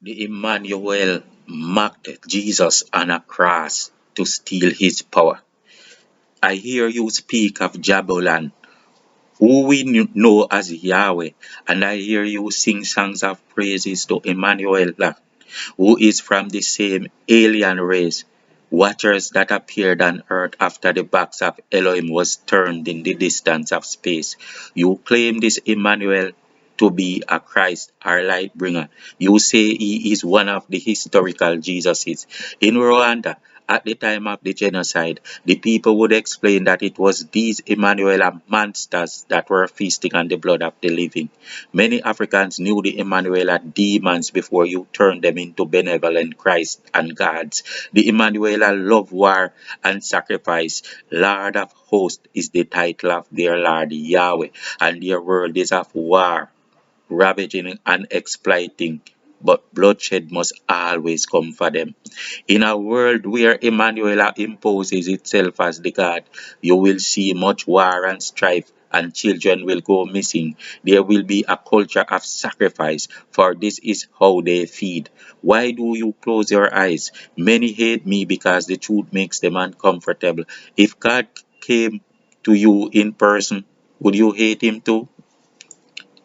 The Emmanuel mocked Jesus on a cross to steal his power. I hear you speak of Jabulan, who we know as Yahweh, and I hear you sing songs of praises to Emanuela, who is from the same alien race, watchers that appeared on earth after the backs of Elohim was turned in the distance of space. You claim this Emmanuel to be a Christ, our light bringer. You say he is one of the historical Jesuses. In Rwanda, at the time of the genocide, the people would explain that it was these Emanuela monsters that were feasting on the blood of the living. Many Africans knew the Emanuela demons before you turned them into benevolent Christ and gods. The Emanuela love war and sacrifice. Lord of hosts is the title of their Lord Yahweh, and their world is of war, ravaging and exploiting, but bloodshed must always come for them. In a world where Emanuela imposes itself as the God, you will see much war and strife, and children will go missing. There will be a culture of sacrifice, for this is how they feed. Why do you close your eyes? Many hate me because the truth makes them uncomfortable. If God came to you in person, would you hate him too?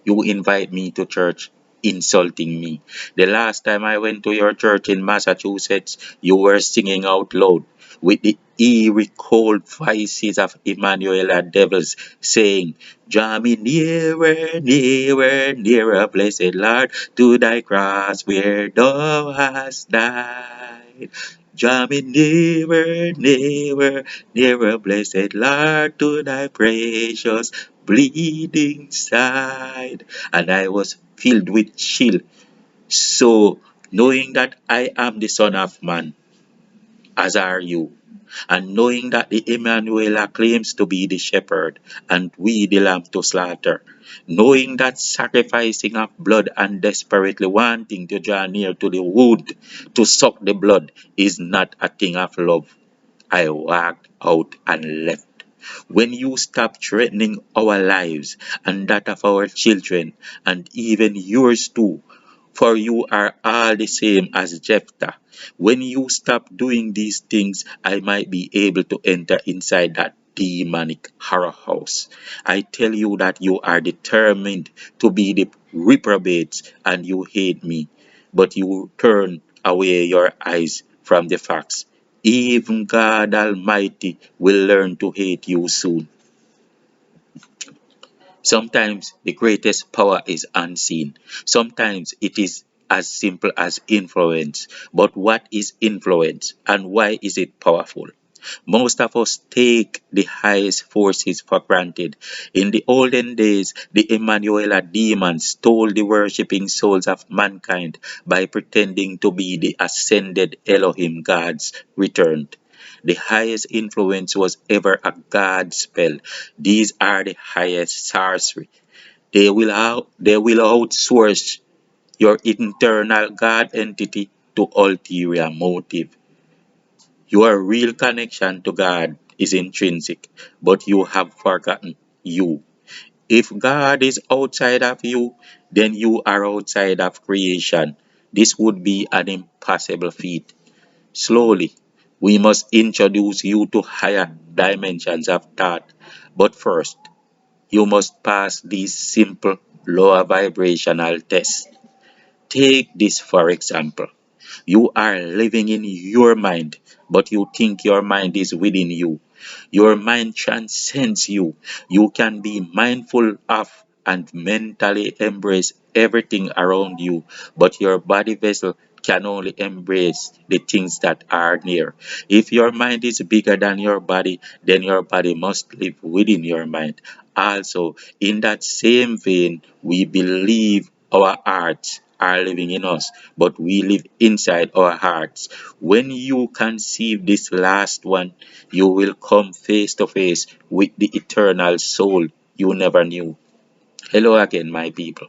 You invite me to church, insulting me. The last time I went to your church in Massachusetts, you were singing out loud with the eerie cold voices of Emanuela devils saying, draw me nearer, nearer, nearer, blessed Lord, to thy cross where thou hast died. Draw me nearer, nearer, nearer, blessed Lord, to thy precious bleeding side. And I was filled with chill. So, knowing that I am the Son of Man, as are you, and knowing that the Emanuela claims to be the shepherd, and we the lamb to slaughter, knowing that sacrificing of blood and desperately wanting to draw near to the wood to suck the blood is not a thing of love, I walked out and left. When you stop threatening our lives and that of our children and even yours too, for you are all the same as Jephthah. When you stop doing these things, I might be able to enter inside that demonic horror house. I tell you that you are determined to be the reprobates and you hate me, but you turn away your eyes from the facts. Even God Almighty will learn to hate you soon. Sometimes the greatest power is unseen. Sometimes it is as simple as influence. But what is influence and why is it powerful? Most of us take the highest forces for granted. In the olden days, the Emanuela demons stole the worshipping souls of mankind by pretending to be the ascended Elohim gods returned. The highest influence was ever a god spell. These are the highest sorcery. They will outsource your internal God entity to ulterior motive. Your real connection to God is intrinsic, but you have forgotten you. If God is outside of you, then you are outside of creation. This would be an impossible feat. Slowly, we must introduce you to higher dimensions of thought. But first, you must pass these simple lower vibrational tests. Take this for example. You are living in your mind, but you think your mind is within you. Your mind transcends you. You can be mindful of and mentally embrace everything around you, but your body vessel can only embrace the things that are near. If your mind is bigger than your body, then your body must live within your mind. Also, in that same vein, we believe our hearts are living in us, but we live inside our hearts. When you conceive this last one, you will come face to face with the eternal soul you never knew. Hello again, my people.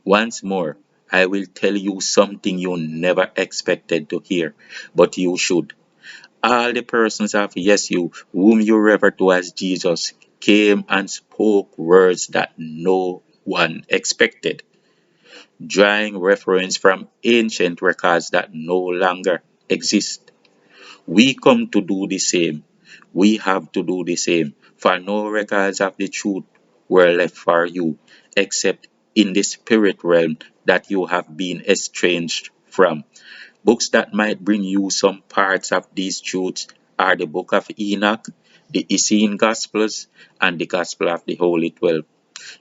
Once more, I will tell you something you never expected to hear, but you should. All the persons of Yesu, whom you refer to as Jesus, came and spoke words that no one expected. drawing reference from ancient records that no longer exist. We come to do the same. We have to do the same, for no records of the truth were left for you, except in the spirit realm that you have been estranged from. Books that might bring you some parts of these truths are the Book of Enoch, the Essene Gospels, and the Gospel of the Holy 12.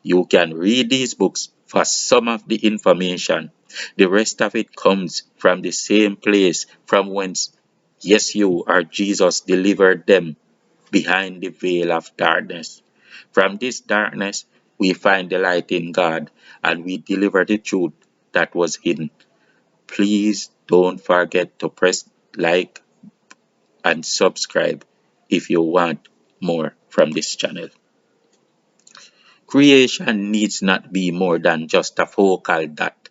You can read these books for some of the information. The rest of it comes from the same place from whence Yeshua or Jesus delivered them behind the veil of darkness. From this darkness, we find the light in God and we deliver the truth that was hidden. Please don't forget to press like and subscribe if you want more from this channel. Creation needs not be more than just a focal dot.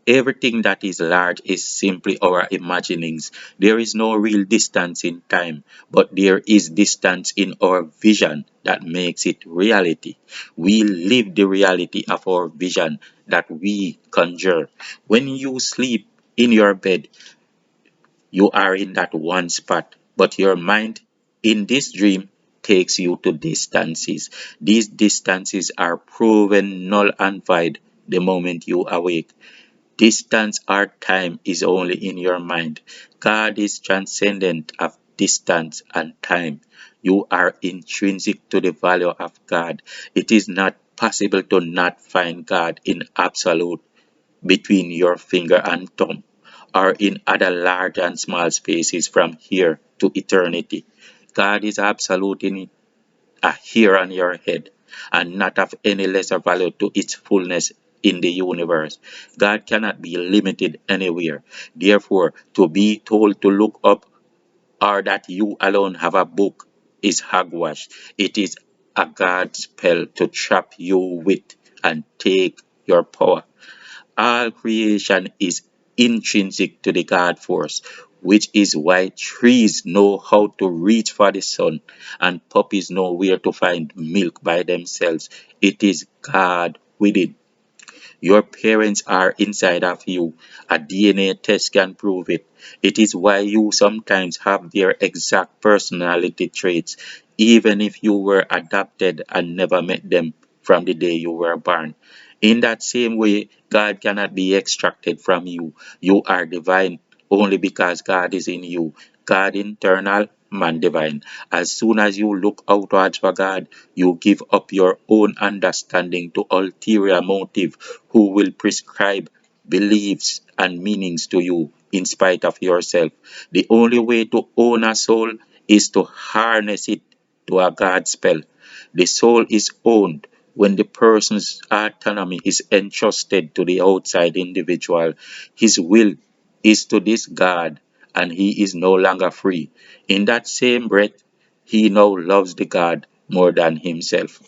Everything that is large is simply our imaginings. There is no real distance in time, but there is distance in our vision that makes it reality. We live the reality of our vision that we conjure. When you sleep in your bed, you are in that one spot, but your mind in this dream takes you to distances. These distances are proven null and void the moment you awake. Distance or time is only in your mind. God is transcendent of distance and time. You are intrinsic to the value of God. It is not possible to not find God in absolute between your finger and thumb, or in other large and small spaces from here to eternity. God is absolute in a hair on your head, and not of any lesser value to its fullness in the universe. God cannot be limited anywhere. Therefore, to be told to look up or that you alone have a book is hogwash. It is a God spell to trap you with and take your power. All creation is intrinsic to the God force, which is why trees know how to reach for the sun and puppies know where to find milk by themselves. It is God within. Your parents are inside of you. A DNA test can prove it. It is why you sometimes have their exact personality traits, even if you were adopted and never met them from the day you were born. In that same way, God cannot be extracted from you. You are divine only because God is in you. God internal, man divine. As soon as you look outwards for God, you give up your own understanding to ulterior motive who will prescribe beliefs and meanings to you in spite of yourself. The only way to own a soul is to harness it to a God spell. The soul is owned when the person's autonomy is entrusted to the outside individual. His will is to this God, and he is no longer free. In that same breath, he now loves the God more than himself.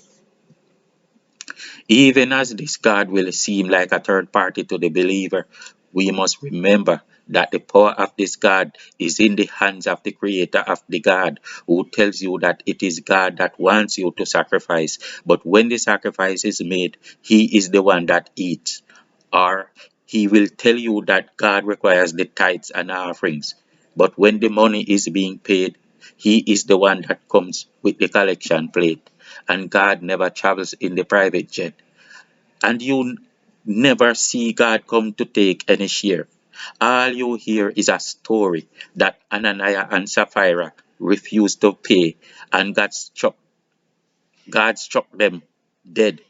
Even as this God will seem like a third party to the believer, we must remember that the power of this God is in the hands of the creator of the God, who tells you that it is God that wants you to sacrifice. But when the sacrifice is made, he is the one that eats. Or he will tell you that God requires the tithes and offerings. But when the money is being paid, he is the one that comes with the collection plate. And God never travels in the private jet. And you never see God come to take any share. All you hear is a story that Ananias and Sapphira refused to pay, and God struck them dead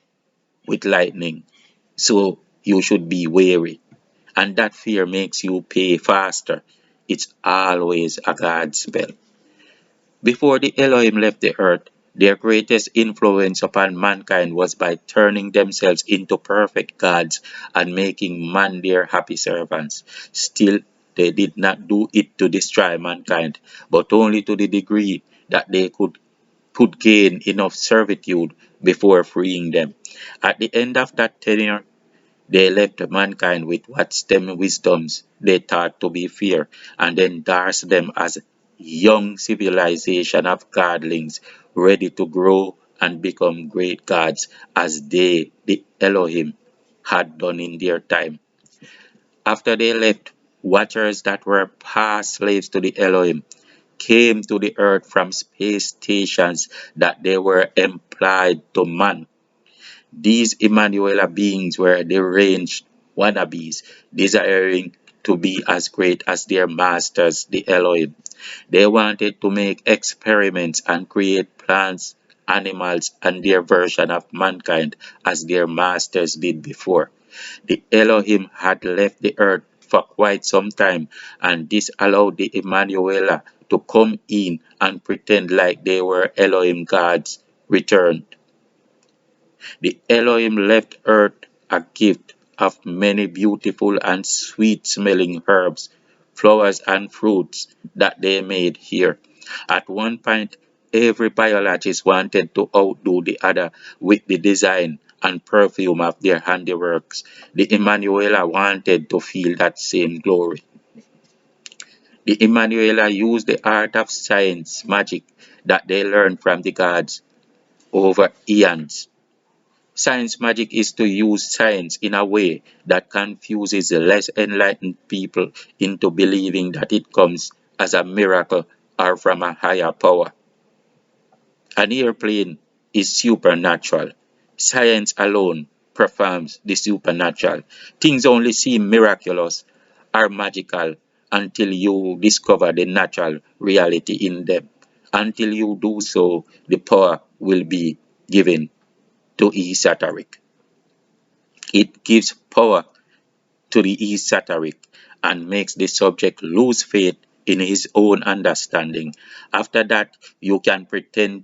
with lightning. So you should be wary. And that fear makes you pay faster. It's always a God spell. Before the Elohim left the earth, their greatest influence upon mankind was by turning themselves into perfect gods and making man their happy servants. Still, they did not do it to destroy mankind, but only to the degree that they could gain enough servitude before freeing them. At the end of that tenure, they left mankind with what STEM wisdoms they thought to be fear, and endorsed them as young civilization of godlings ready to grow and become great gods as they, the Elohim, had done in their time. After they left, watchers that were past slaves to the Elohim came to the earth from space stations that they were employed to man. These Emanuela beings were deranged wannabes, desiring to be as great as their masters, the Elohim. They wanted to make experiments and create plants, animals, and their version of mankind as their masters did before. The Elohim had left the earth for quite some time, and this allowed the Emanuela to come in and pretend like they were Elohim gods returned. The Elohim left earth a gift of many beautiful and sweet smelling herbs, flowers, and fruits that they made here. At one point, every biologist wanted to outdo the other with the design and perfume of their handiworks. The Emanuela wanted to feel that same glory. The Emanuela used the art of science, magic that they learned from the gods over eons. Science magic is to use science in a way that confuses the less enlightened people into believing that it comes as a miracle or from a higher power. An airplane is supernatural. Science alone performs the supernatural. Things only seem miraculous or magical until you discover the natural reality in them. Until you do so, the power will be given to esoteric. It gives power to the esoteric and makes the subject lose faith in his own understanding. After that, you can pretend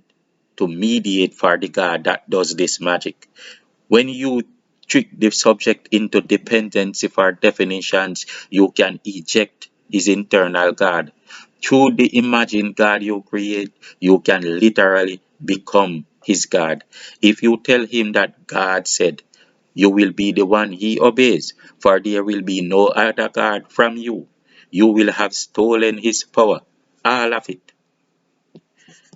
to mediate for the God that does this magic. When you trick the subject into dependency for definitions, you can eject his internal God. Through the imagined God you create, you can literally become his God. If you tell him that God said, you will be the one he obeys, for there will be no other God from you. You will have stolen his power, all of it.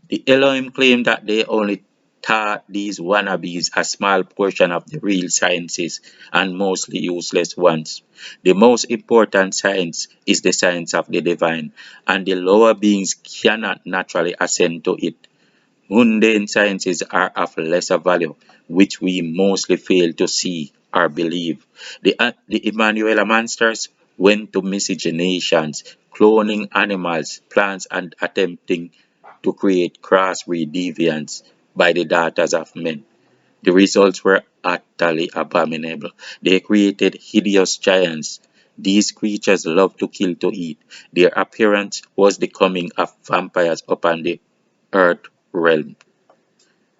The Elohim claim that they only taught these wannabes a small portion of the real sciences and mostly useless ones. The most important science is the science of the divine, and the lower beings cannot naturally ascend to it. Mundane sciences are of lesser value, which we mostly fail to see or believe. The Emanuela monsters went to miscegenations, cloning animals, plants, and attempting to create crossbreed deviants by the daughters of men. The results were utterly abominable. They created hideous giants. These creatures loved to kill to eat. Their appearance was the coming of vampires upon the earth realm.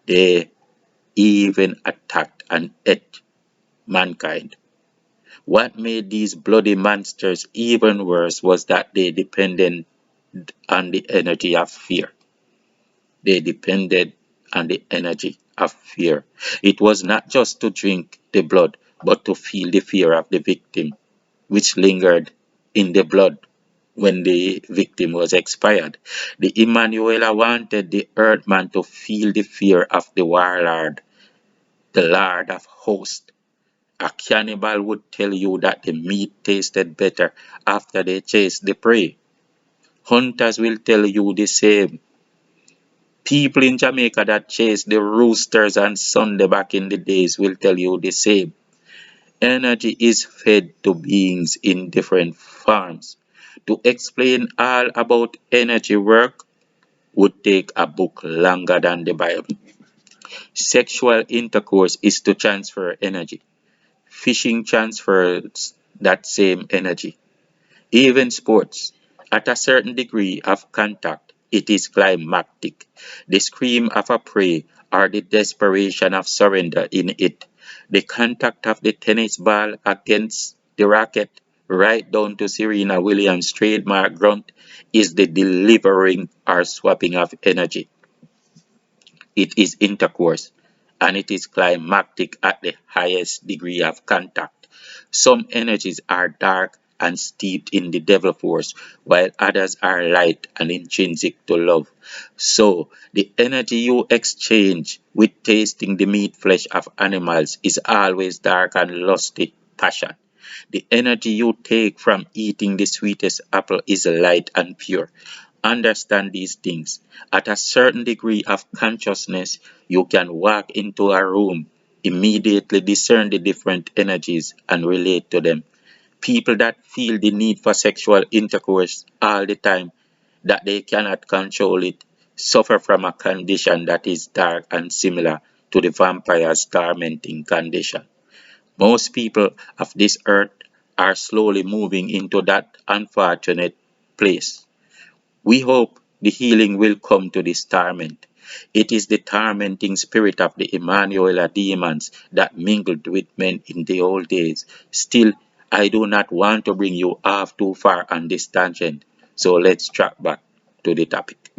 They even attacked and ate mankind. What made these bloody monsters even worse was that they depended on the energy of fear. They depended on the energy of fear. It was not just to drink the blood, but to feel the fear of the victim, which lingered in the blood when the victim was expired. The Emanuela wanted the earthman to feel the fear of the warlord, the lord of hosts. A cannibal would tell you that the meat tasted better after they chased the prey. Hunters will tell you the same. People in Jamaica that chased the roosters on Sunday back in the days will tell you the same. Energy is fed to beings in different forms. To explain all about energy work would take a book longer than the Bible. Sexual intercourse is to transfer energy. Fishing transfers that same energy. Even sports, at a certain degree of contact, it is climactic. The scream of a prey or the desperation of surrender in it. The contact of the tennis ball against the racket, right down to Serena Williams' trademark grunt, is the delivering or swapping of energy. It is intercourse, and it is climactic at the highest degree of contact. Some energies are dark and steeped in the devil force, while others are light and intrinsic to love. So, the energy you exchange with tasting the meat flesh of animals is always dark and lusty passion. The energy you take from eating the sweetest apple is light and pure. Understand these things. At a certain degree of consciousness, you can walk into a room, immediately discern the different energies, and relate to them. People that feel the need for sexual intercourse all the time, that they cannot control it, suffer from a condition that is dark and similar to the vampire's tormenting condition. Most people of this earth are slowly moving into that unfortunate place. We hope the healing will come to this torment. It is the tormenting spirit of the Emanuela demons that mingled with men in the old days. Still, I do not want to bring you off too far on this tangent, so let's track back to the topic.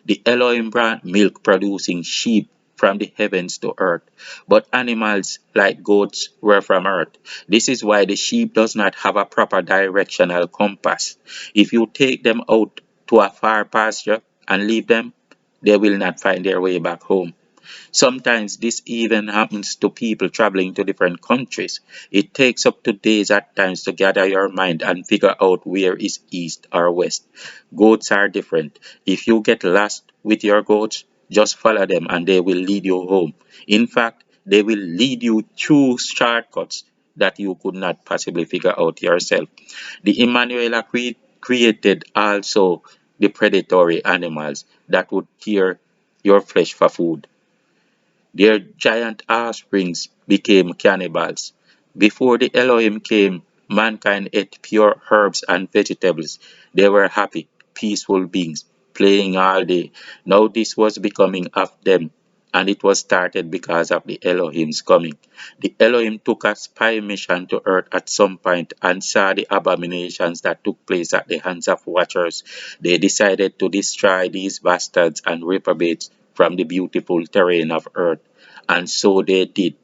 The Elohim brought milk producing sheep from the heavens to earth, but animals like goats were from earth. This is why the sheep does not have a proper directional compass. If you take them out to a far pasture and leave them, they will not find their way back home. Sometimes this even happens to people traveling to different countries. It takes up to days at times to gather your mind and figure out where is east or west. Goats are different. If you get lost with your goats, just follow them and they will lead you home. In fact, they will lead you through shortcuts that you could not possibly figure out yourself. The Emanuela created also the predatory animals that would tear your flesh for food. Their giant offsprings became cannibals. Before the Elohim came, mankind ate pure herbs and vegetables. They were happy, peaceful beings, playing all day. Now this was becoming of them, and it was started because of the Elohim's coming. The Elohim took a spy mission to earth at some point and saw the abominations that took place at the hands of watchers. They decided to destroy these bastards and reprobates from the beautiful terrain of earth. And so they did,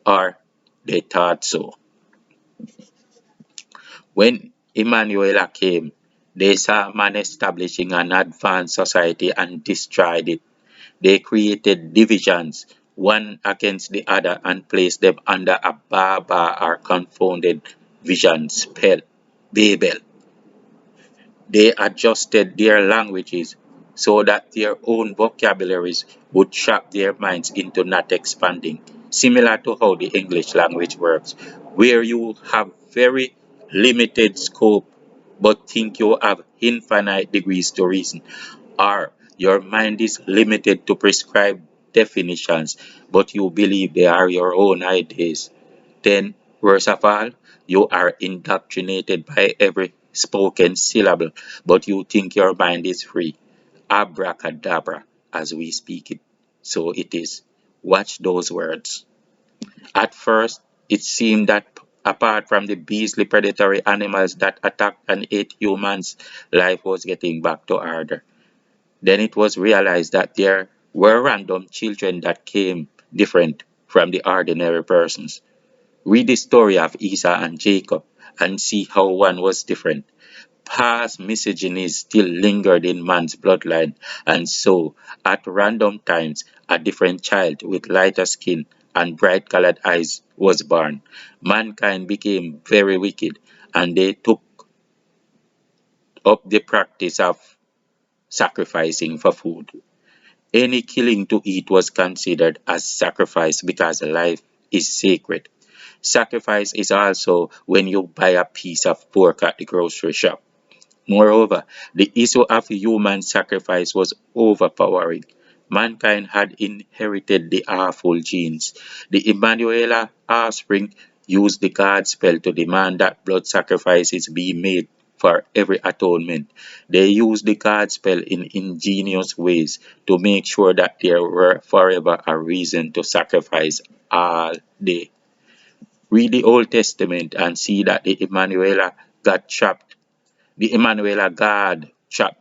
or they thought so. When Emanuela came, they saw man establishing an advanced society and destroyed it. They created divisions, one against the other, and placed them under a Baba or confounded vision spell, Babel. They adjusted their languages so that their own vocabularies would trap their minds into not expanding, similar to how the English language works, where you have very limited scope but think you have infinite degrees to reason, or your mind is limited to prescribed definitions but you believe they are your own ideas. Then, worst of all, you are indoctrinated by every spoken syllable, but you think your mind is free. Abracadabra, as we speak it. So it is. Watch those words. At first, it seemed that apart from the beastly predatory animals that attacked and ate humans, life was getting back to order. Then it was realized that there were random children that came different from the ordinary persons. Read the story of Esau and Jacob and see how one was different. Past misogyny still lingered in man's bloodline, and so, at random times, a different child with lighter skin and bright colored eyes was born. Mankind became very wicked, and they took up the practice of sacrificing for food. Any killing to eat was considered as sacrifice because life is sacred. Sacrifice is also when you buy a piece of pork at the grocery shop. Moreover, the issue of human sacrifice was overpowering. Mankind had inherited the awful genes. The Emanuela offspring used the God spell to demand that blood sacrifices be made for every atonement. They used the God spell in ingenious ways to make sure that there were forever a reason to sacrifice all day. Read the Old Testament and see that the Emanuela God trapped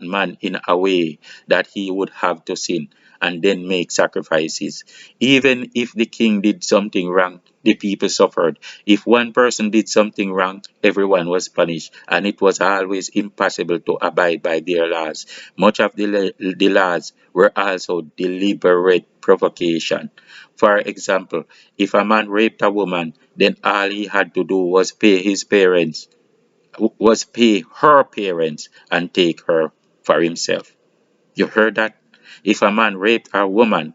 man in a way that he would have to sin. and then make sacrifices. Even if the king did something wrong, the people suffered. If one person did something wrong, everyone was punished, and it was always impossible to abide by their laws. Much of the laws were also deliberate provocation. For example, if a man raped a woman, then all he had to do was pay her parents and take her for himself. You heard that? If a man raped a woman,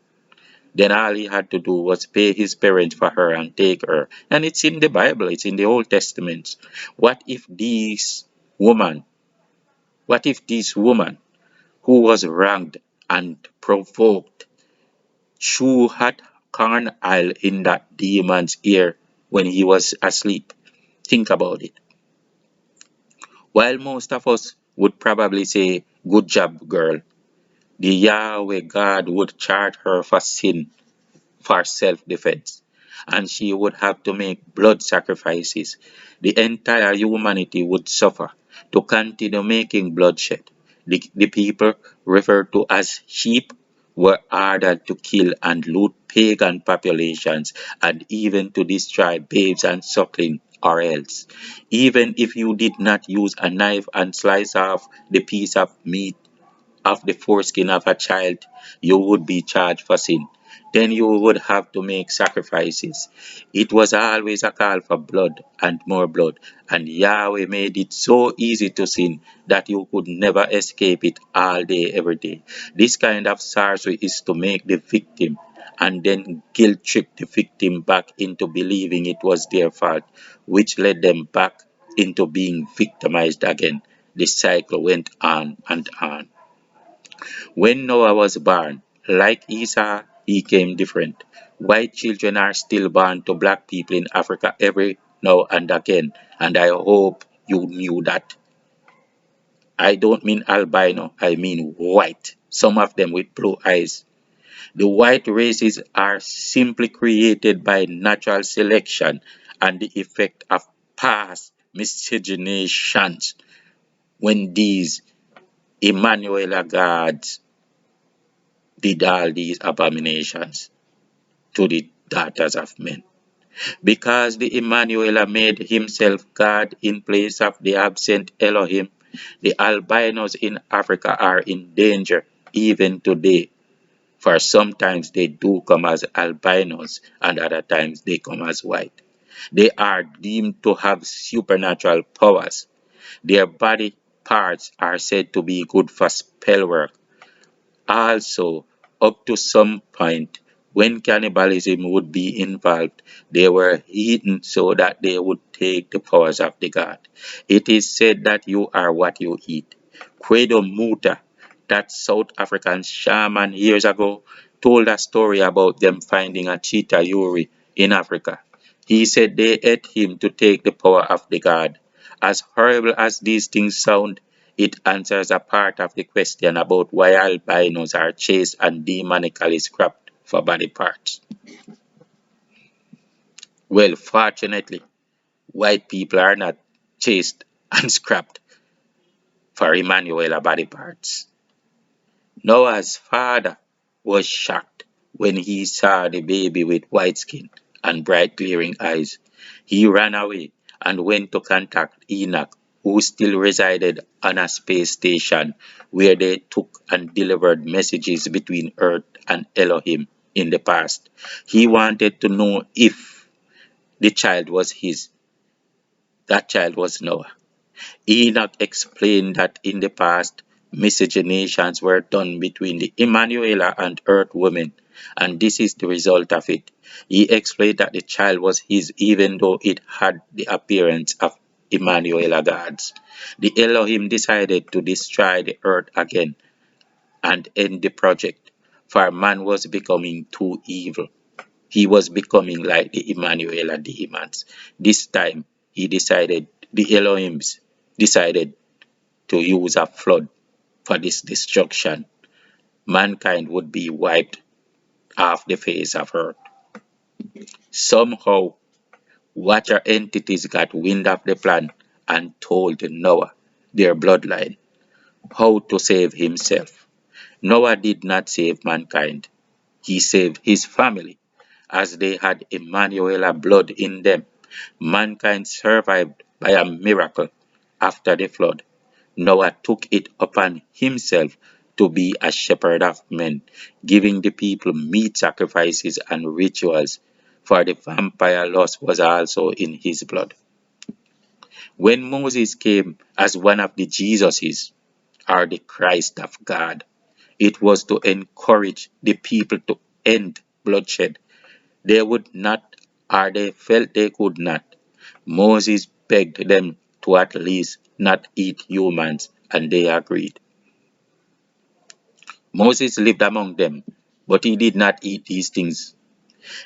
then all he had to do was pay his parents for her and take her. And it's in the Bible, it's in the Old Testament. What if woman, what if this woman who was wronged and provoked, she had corn oil in that demon's ear when he was asleep? Think about it. While most of us would probably say, "Good job, girl," the Yahweh God would charge her for sin for self-defense, and she would have to make blood sacrifices. The entire humanity would suffer to continue making bloodshed. The people, referred to as sheep, were ordered to kill and loot pagan populations and even to destroy babes and suckling or else. Even if you did not use a knife and slice off the piece of meat of the foreskin of a child, you would be charged for sin. Then you would have to make sacrifices. It was always a call for blood and more blood, and Yahweh made it so easy to sin that you could never escape it all day, every day. This kind of sorcery is to make the victim and then guilt trip the victim back into believing it was their fault, which led them back into being victimized again. The cycle went on and on. When Noah was born, like Esau, he came different. White children are still born to black people in Africa every now and again, and I hope you knew that. I don't mean albino, I mean white, some of them with blue eyes. The white races are simply created by natural selection and the effect of past miscegenations when these Emanuela gods did all these abominations to the daughters of men. Because the Emanuela made himself God in place of the absent Elohim, the albinos in Africa are in danger even today. For sometimes they do come as albinos and other times they come as white. They are deemed to have supernatural powers. Their body parts are said to be good for spell work. Also, up to some point, when cannibalism would be involved, they were eaten so that they would take the powers of the god. It is said that you are what you eat. Credo Muta, that South African shaman years ago, told a story about them finding a cheetah Yuri in Africa. He said they ate him to take the power of the god. As horrible as these things sound, it answers a part of the question about why albinos are chased and demonically scrapped for body parts. Well, fortunately, white people are not chased and scrapped for Emanuela body parts. Noah's father was shocked when he saw the baby with white skin and bright glaring eyes. He ran away and went to contact Enoch, who still resided on a space station where they took and delivered messages between Earth and Elohim in the past. He wanted to know if the child was his. That child was Noah. Enoch explained that in the past, miscegenations were done between the Emanuela and Earth women, and this is the result of it. He explained that the child was his even though it had the appearance of Emanuela gods. The Elohim decided to destroy the earth again and end the project, for man was becoming too evil. He was becoming like the Emanuela demons. This time, the Elohims decided to use a flood for this destruction. Mankind would be wiped off the face of earth. Somehow, Watcher entities got wind of the plan and told Noah, their bloodline, how to save himself. Noah did not save mankind. He saved his family, as they had Emanuela blood in them. Mankind survived by a miracle after the flood. Noah took it upon himself to be a shepherd of men, giving the people meat sacrifices and rituals, for the vampire lust was also in his blood. When Moses came as one of the Jesuses, or the Christ of God, it was to encourage the people to end bloodshed. They would not, or they felt they could not. Moses begged them to at least not eat humans, and they agreed. Moses lived among them, but he did not eat these things.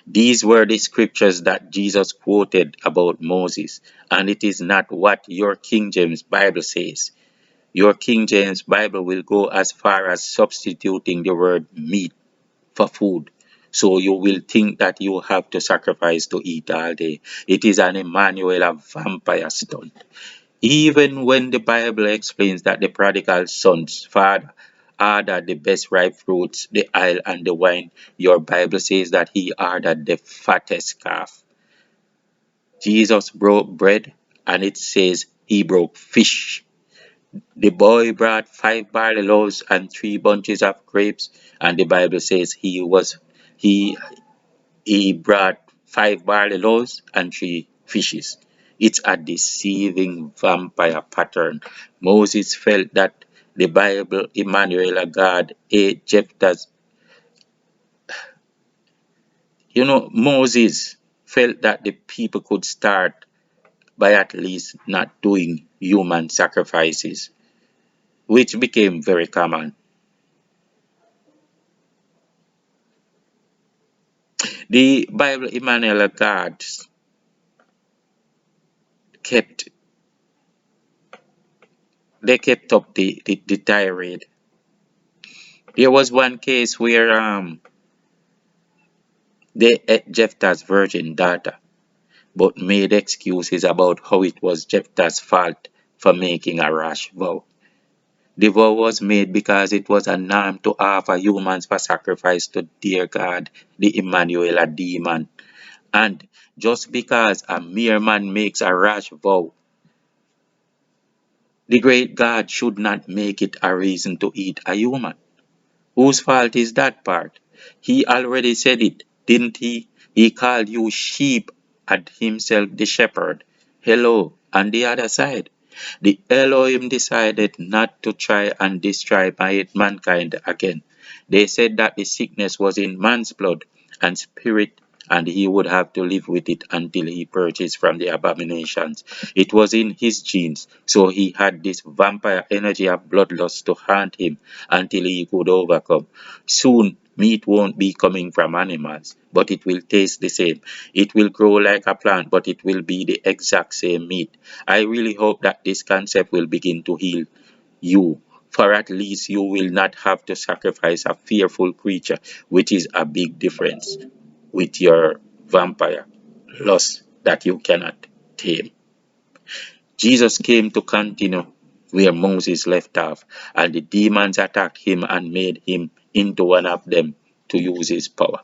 These were the scriptures that Jesus quoted about Moses, and it is not what your King James Bible says. Your King James Bible will go as far as substituting the word meat for food. So you will think that you have to sacrifice to eat all day. It is an Emanuela vampire stunt. Even when the Bible explains that the prodigal son's father ordered the best ripe fruits, the oil, and the wine, your Bible says that he ordered the fattest calf. Jesus broke bread, and it says he broke fish. The boy brought 5 barley loaves and 3 bunches of grapes, and the Bible says he he brought 5 barley loaves and 3 fishes. It's a deceiving vampire pattern. Moses felt that the Bible, Emanuela, God, ate Jephthah's. Moses felt that the people could start by at least not doing human sacrifices, which became very common. The Bible, Emanuela, God kept they kept up the tirade. There was one case where they ate Jephthah's virgin daughter, but made excuses about how it was Jephthah's fault for making a rash vow. The vow was made because it was a norm to offer humans for sacrifice to their God, the Emmanuel demon. And just because a mere man makes a rash vow, the great God should not make it a reason to eat a human. Whose fault is that part? He already said it, didn't he? He called you sheep and himself the shepherd. Hello, on the other side. The Elohim decided not to try and destroy mankind again. They said that the sickness was in man's blood and spirit, and he would have to live with it until he purges from the abominations. It was in his genes, so he had this vampire energy of bloodlust to haunt him until he could overcome. Soon, meat won't be coming from animals, but it will taste the same. It will grow like a plant, but it will be the exact same meat. I really hope that this concept will begin to heal you, for at least you will not have to sacrifice a fearful creature, which is a big difference with your vampire lust that you cannot tame. Jesus came to continue where Moses left off, and the demons attacked him and made him into one of them to use his power.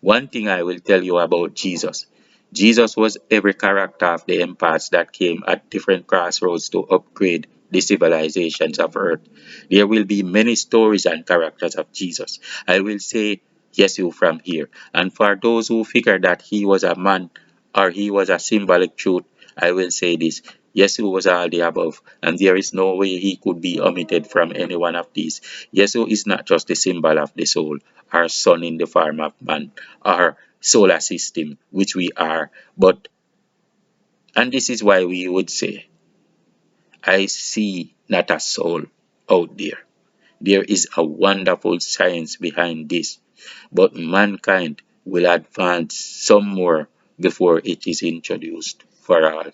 One thing I will tell you about Jesus. Jesus was every character of the empires that came at different crossroads to upgrade the civilizations of earth. There will be many stories and characters of Jesus. I will say yes you from here. And for those who figure that he was a man or he was a symbolic truth, I will say this. Yesu was all the above, and there is no way he could be omitted from any one of these. Yesu is not just the symbol of the soul, our sun in the form of man, our solar system, which we are, but, and this is why we would say, I see not a soul out there. There is a wonderful science behind this, but mankind will advance some more before it is introduced for all.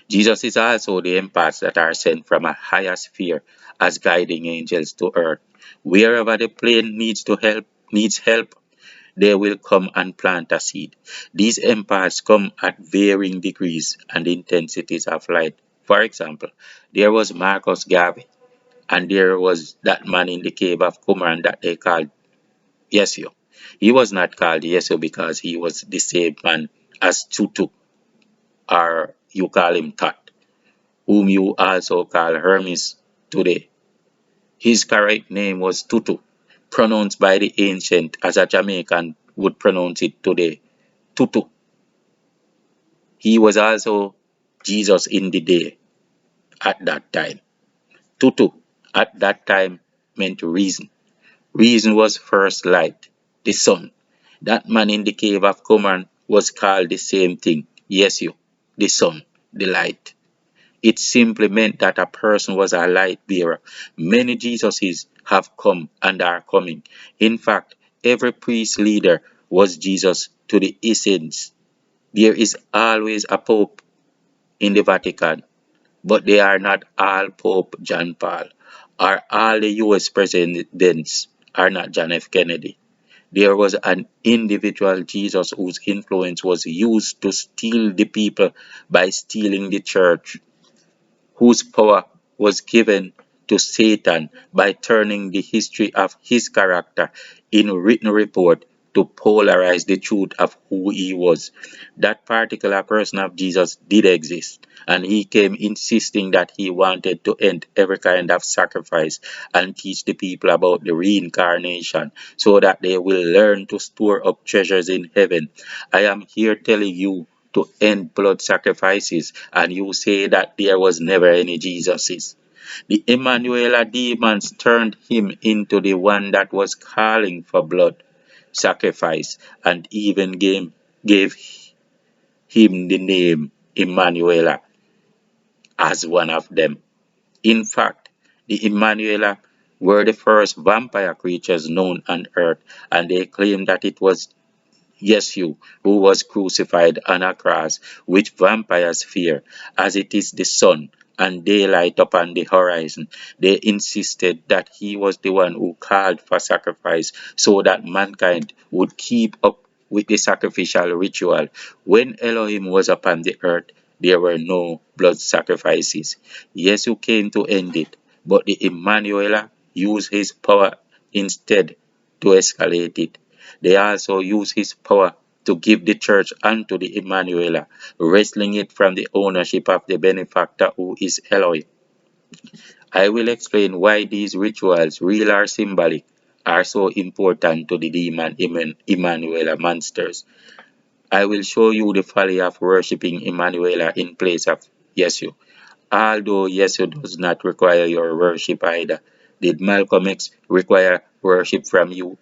Jesus is also the empaths that are sent from a higher sphere as guiding angels to earth. Wherever the plane needs help, they will come and plant a seed. These empaths come at varying degrees and intensities of light. For example, there was Marcus Garvey. And there was that man in the cave of Qumran that they called Yeshua. He was not called Yeshua because he was the same man as Tutu, or you call him Tot, whom you also call Hermes today. His correct name was Tutu, pronounced by the ancient as a Jamaican would pronounce it today, Tutu. He was also Jesus in the day at that time. Tutu at that time meant reason. Reason was first light, the sun. That man in the cave of Qumran was called the same thing, Yesu, the sun, the light. It simply meant that a person was a light bearer. Many Jesuses have come and are coming. In fact, every priest leader was Jesus to the essence. There is always a pope in the Vatican, but they are not all Pope John Paul, or all the US presidents are not John F. Kennedy. There was an individual Jesus whose influence was used to steal the people by stealing the church, whose power was given to Satan by turning the history of his character in written report to polarize the truth of who he was. That particular person of Jesus did exist, and he came insisting that he wanted to end every kind of sacrifice and teach the people about the reincarnation so that they will learn to store up treasures in heaven. I am here telling you to end blood sacrifices, and you say that there was never any Jesuses. The Emanuela demons turned him into the one that was calling for blood sacrifice, and even gave him the name Emanuela as one of them. In fact, the Emanuela were the first vampire creatures known on earth, and they claimed that it was Yeshua, who was crucified on a cross, which vampires fear, as it is the sun and daylight upon the horizon. They insisted that he was the one who called for sacrifice so that mankind would keep up with the sacrificial ritual. When Elohim was upon the earth, there were no blood sacrifices. Yeshua came to end it, but the Emmanuel used his power instead to escalate it. They also use his power to give the church unto the Emanuela, wresting it from the ownership of the benefactor who is Elohim. I will explain why these rituals, real or symbolic, are so important to the demon Emanuela monsters. I will show you the folly of worshipping Emanuela in place of Yeshua. Although Yeshua does not require your worship either, did Malcolm X require worship from you?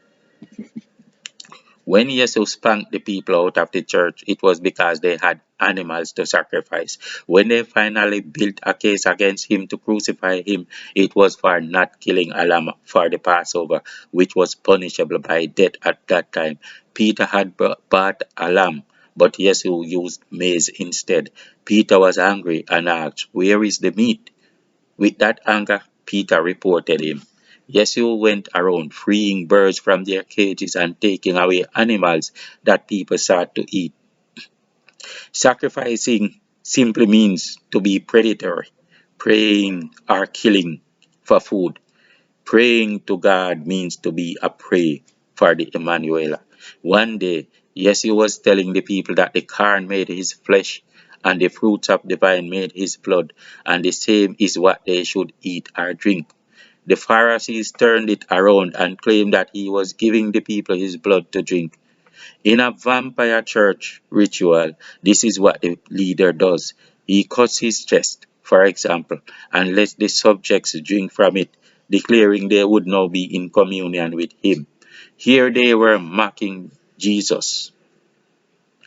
When Jesus spanked the people out of the church, it was because they had animals to sacrifice. When they finally built a case against him to crucify him, it was for not killing a lamb for the Passover, which was punishable by death at that time. Peter had bought a lamb, but Jesus used maize instead. Peter was angry and asked, "Where is the meat?" With that anger, Peter reported him. Yeshua went around freeing birds from their cages and taking away animals that people sought to eat. Sacrificing simply means to be predatory, praying or killing for food. Praying to God means to be a prey for the Emanuela. One day, Yeshua was telling the people that the corn made his flesh and the fruits of the vine made his blood, and the same is what they should eat or drink. The Pharisees turned it around and claimed that he was giving the people his blood to drink. In a vampire church ritual, this is what the leader does. He cuts his chest, for example, and lets the subjects drink from it, declaring they would now be in communion with him. Here they were mocking Jesus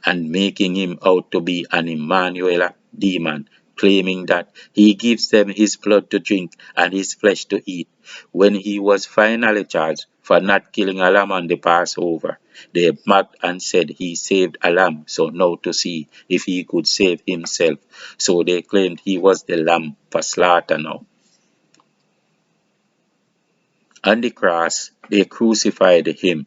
and making him out to be an Emmanuel demon, claiming that he gives them his blood to drink and his flesh to eat. When he was finally charged for not killing a lamb on the Passover, they mocked and said he saved a lamb, so now to see if he could save himself. So they claimed he was the lamb for slaughter now. On the cross, they crucified him.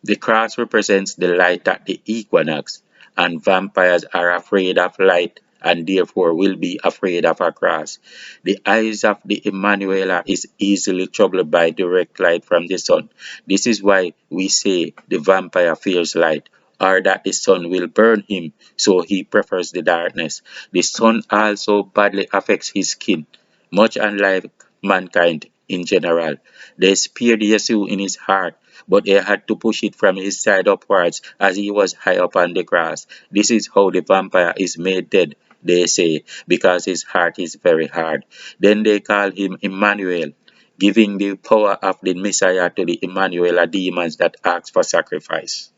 The cross represents the light at the equinox, and vampires are afraid of light and therefore will be afraid of a cross. The eyes of the Emanuela is easily troubled by direct light from the sun. This is why we say the vampire fears light, or that the sun will burn him, so he prefers the darkness. The sun also badly affects his skin, much unlike mankind in general. They speared Jesus in his heart, but they had to push it from his side upwards as he was high up on the cross. This is how the vampire is made dead, they say, because his heart is very hard. Then they call him Emmanuel, giving the power of the Messiah to the Emanuela demons that ask for sacrifice.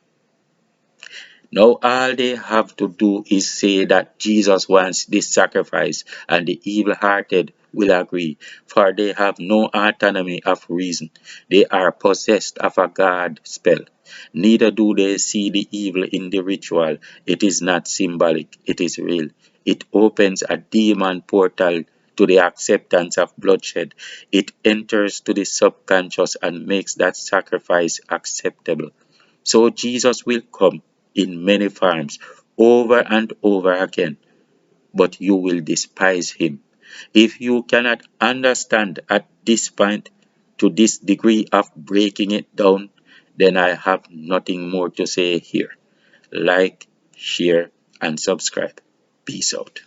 Now all they have to do is say that Jesus wants this sacrifice, and the evil-hearted will agree, for they have no autonomy of reason. They are possessed of a God spell. Neither do they see the evil in the ritual. It is not symbolic, it is real. It opens a demon portal to the acceptance of bloodshed. It enters to the subconscious and makes that sacrifice acceptable. So Jesus will come in many forms over and over again, but you will despise him. If you cannot understand at this point, to this degree of breaking it down, then I have nothing more to say here. Like, share, and subscribe. Peace out.